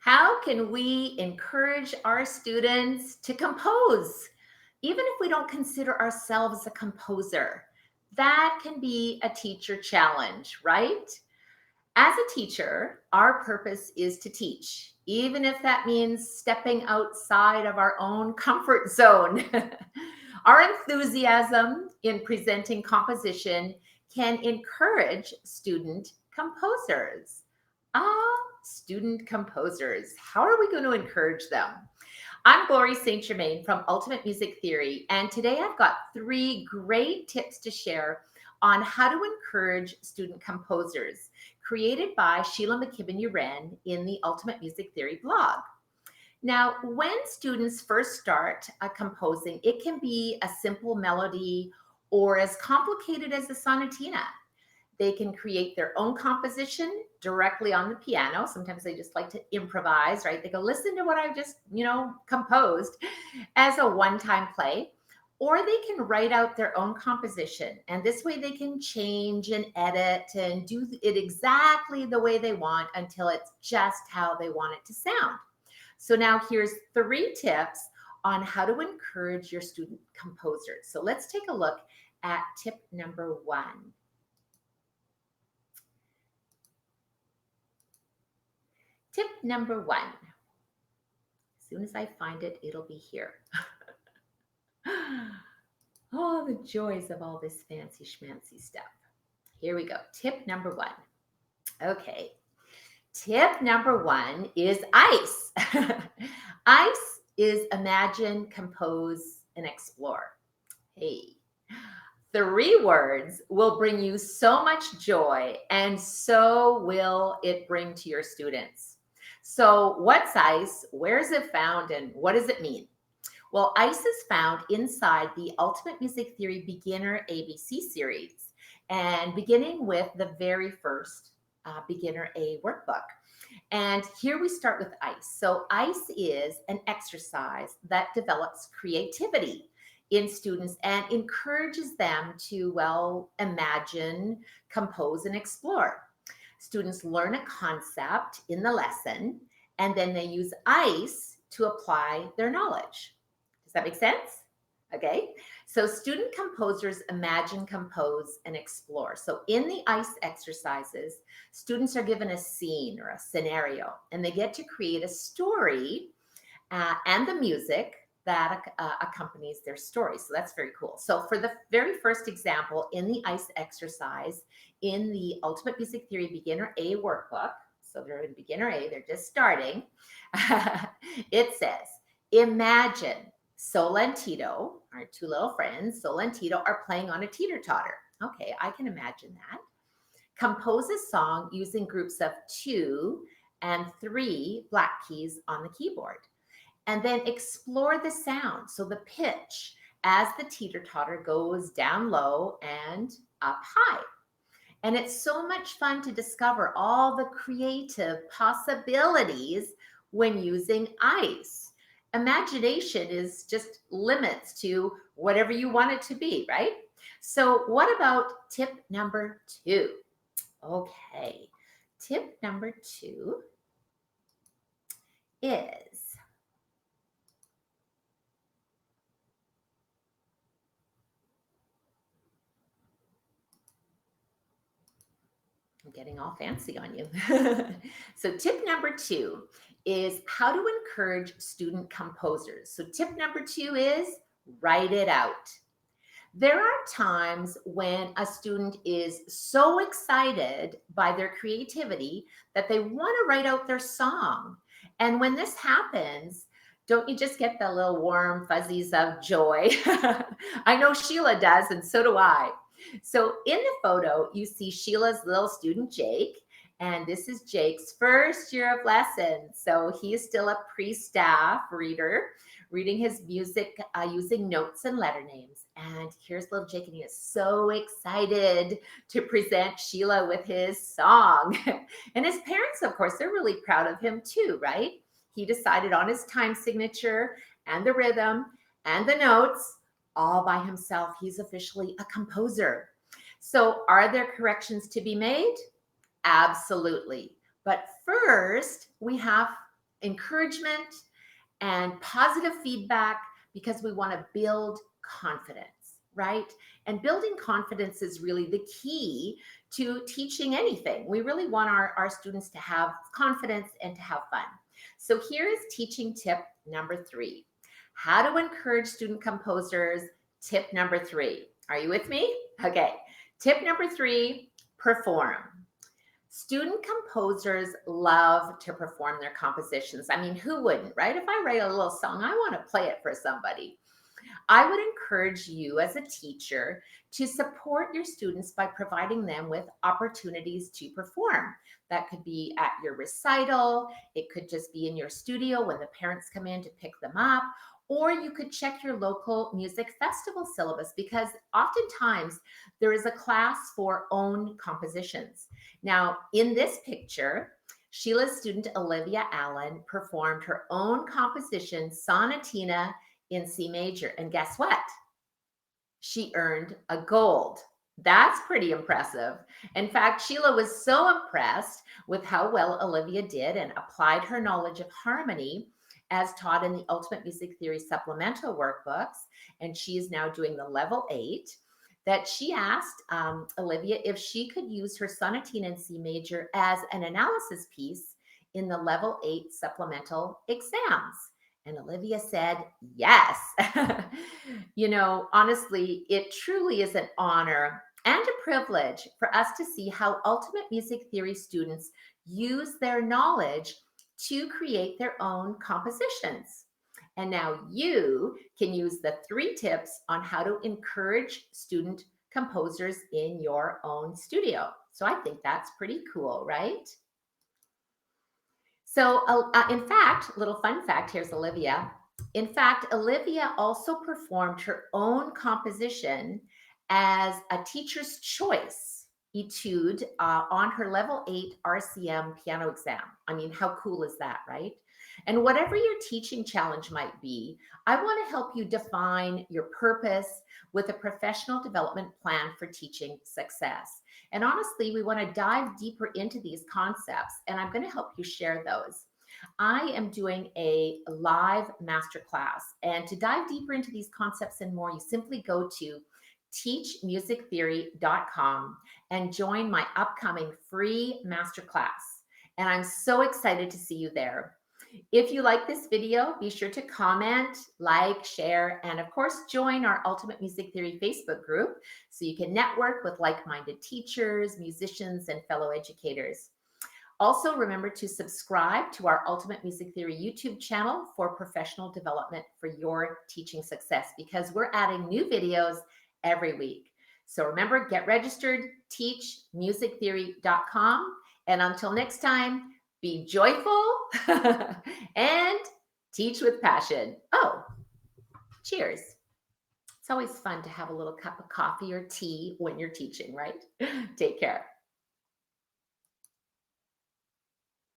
How can we encourage our students to compose, even if we don't consider ourselves a composer? That can be a teacher challenge, right? As a teacher, our purpose is to teach, even if that means stepping outside of our own comfort zone. Our enthusiasm in presenting composition can encourage student composers. Student composers. How are we going to encourage them? I'm Glory St. Germain from Ultimate Music Theory, and today I've got 3 great tips to share on how to encourage student composers, created by Sheila McKibben-Uren in the Ultimate Music Theory blog. Now, when students first start composing, it can be a simple melody or as complicated as a sonatina. They can create their own composition directly on the piano. Sometimes they just like to improvise, right? They go, listen to what I've just, composed as a one-time play. Or they can write out their own composition. And this way they can change and edit and do it exactly the way they want until it's just how they want it to sound. So now here's 3 tips on how to encourage your student composers. So let's take a look at tip number 1. Tip number 1. As soon as I find it, it'll be here. Oh, the joys of all this fancy schmancy stuff. Here we go. Tip number 1. Okay. Tip number 1 is ICE. ICE is imagine, compose, and explore. Hey. 3 words will bring you so much joy, and so will it bring to your students. So what's ICE? Where is it found, and what does it mean? Well, ICE is found inside the Ultimate Music Theory Beginner ABC series, and beginning with the very first Beginner A workbook. And here we start with ICE. So ICE is an exercise that develops creativity in students and encourages them to, imagine, compose, and explore. Students learn a concept in the lesson, and then they use ICE to apply their knowledge. Does that make sense? Okay, so student composers imagine, compose, and explore. So in the ICE exercises, students are given a scene or a scenario, and they get to create a story and the music that accompanies their story. So that's very cool. So for the very first example in the ICE exercise in the Ultimate Music Theory Beginner A workbook, so they're in Beginner A, they're just starting, it says, imagine Sol and Tito, our 2 little friends, Sol and Tito are playing on a teeter-totter. Okay, I can imagine that. Compose a song using groups of 2 and 3 black keys on the keyboard. And then explore the sound, so the pitch, as the teeter-totter goes down low and up high. And it's so much fun to discover all the creative possibilities when using ICE. Imagination is just limits to whatever you want it to be, right? So what about tip number 2? Okay, tip number 2 is I'm getting all fancy on you. So tip number 2 is how to encourage student composers. So tip number 2 is write it out. There are times when a student is so excited by their creativity that they want to write out their song. And when this happens, don't you just get the little warm fuzzies of joy? I know Sheila does, and so do I. So in the photo, you see Sheila's little student, Jake, and this is Jake's first year of lessons. So he is still a pre-staff reader, reading his music using notes and letter names. And here's little Jake, and he is so excited to present Sheila with his song. And his parents, of course, they're really proud of him too, right? He decided on his time signature and the rhythm and the notes all by himself. He's officially a composer. So are there corrections to be made? Absolutely. But first, we have encouragement and positive feedback because we want to build confidence, right? And building confidence is really the key to teaching anything. We really want our students to have confidence and to have fun. So here is teaching tip number 3. How to encourage student composers, tip number 3. Are you with me? Okay. Tip number 3, perform. Student composers love to perform their compositions. I mean, who wouldn't, right? If I write a little song, I want to play it for somebody. I would encourage you as a teacher to support your students by providing them with opportunities to perform. That could be at your recital, it could just be in your studio when the parents come in to pick them up, or you could check your local music festival syllabus because oftentimes there is a class for own compositions. Now, in this picture, Sheila's student Olivia Allen performed her own composition, Sonatina in C major. And guess what? She earned a gold. That's pretty impressive. In fact, Sheila was so impressed with how well Olivia did and applied her knowledge of harmony as taught in the Ultimate Music Theory supplemental workbooks, and she is now doing the level 8, that she asked Olivia if she could use her Sonatina in C major as an analysis piece in the level 8 supplemental exams. And Olivia said, yes. Honestly, it truly is an honor and a privilege for us to see how Ultimate Music Theory students use their knowledge to create their own compositions. And now you can use the 3 tips on how to encourage student composers in your own studio. So I think that's pretty cool, right? So, in fact, little fun fact, here's Olivia. In fact, Olivia also performed her own composition as a teacher's choice etude on her level 8 RCM piano exam. I mean, how cool is that, right? And whatever your teaching challenge might be, I want to help you define your purpose with a professional development plan for teaching success. And honestly, we want to dive deeper into these concepts, and I'm going to help you share those. I am doing a live masterclass, and to dive deeper into these concepts and more, you simply go to teachmusictheory.com and join my upcoming free masterclass. And I'm so excited to see you there. If you like this video, be sure to comment, like, share, and of course, join our Ultimate Music Theory Facebook group so you can network with like-minded teachers, musicians, and fellow educators. Also, remember to subscribe to our Ultimate Music Theory YouTube channel for professional development for your teaching success because we're adding new videos every week. So remember, get registered, teachmusictheory.com, and until next time, be joyful and teach with passion. Oh, cheers. It's always fun to have a little cup of coffee or tea when you're teaching, right? Take care.